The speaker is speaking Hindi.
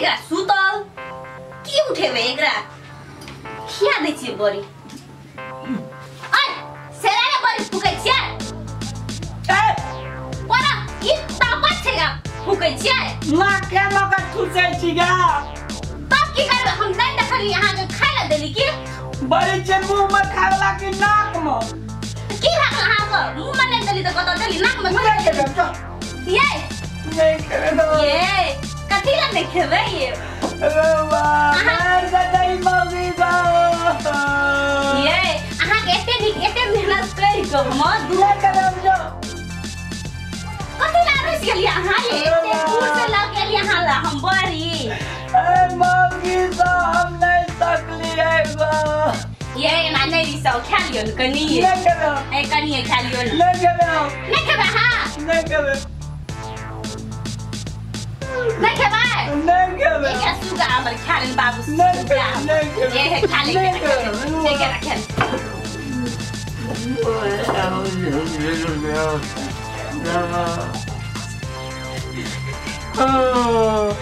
एकरा सुतल की उठेबे एकरा खिया दै छी बड़ी ओइ सेराले बड़ी फुकै छियै ए कोना ई तापत छेगा फुकै छियै ना के मका ठुसे छिगा तब की करबे हम नहीं देखली अहाँ के खाय ला देली की बड़ी जे मुंह में खावला की नाक में की भाग अहाँ को मुंह में नहीं देली त कत देली नाक में नहीं करे तो ये नहीं करे तो ये कथी ला नहीं खेबे ये अरे वाह मार दई मौगी गो ये अहाँ के एते मेहनत करी के मत दूर करब जो कथी ला रस गेलिया अहाँ ये एते दूर से ला के लिए अहाँ ला हम बड़ी ए मौगी तो हम नहीं सकली है गो ये ना नहीं सौ खा लियो कनी नहीं करे ए कनी खा लियो नहीं करे नहीं खेबे हां नहीं करे नहीं खेबे नहीं करे ये सुगा हमर खा लेन बाबू नहीं करे ये खा ले ये के रख Oh,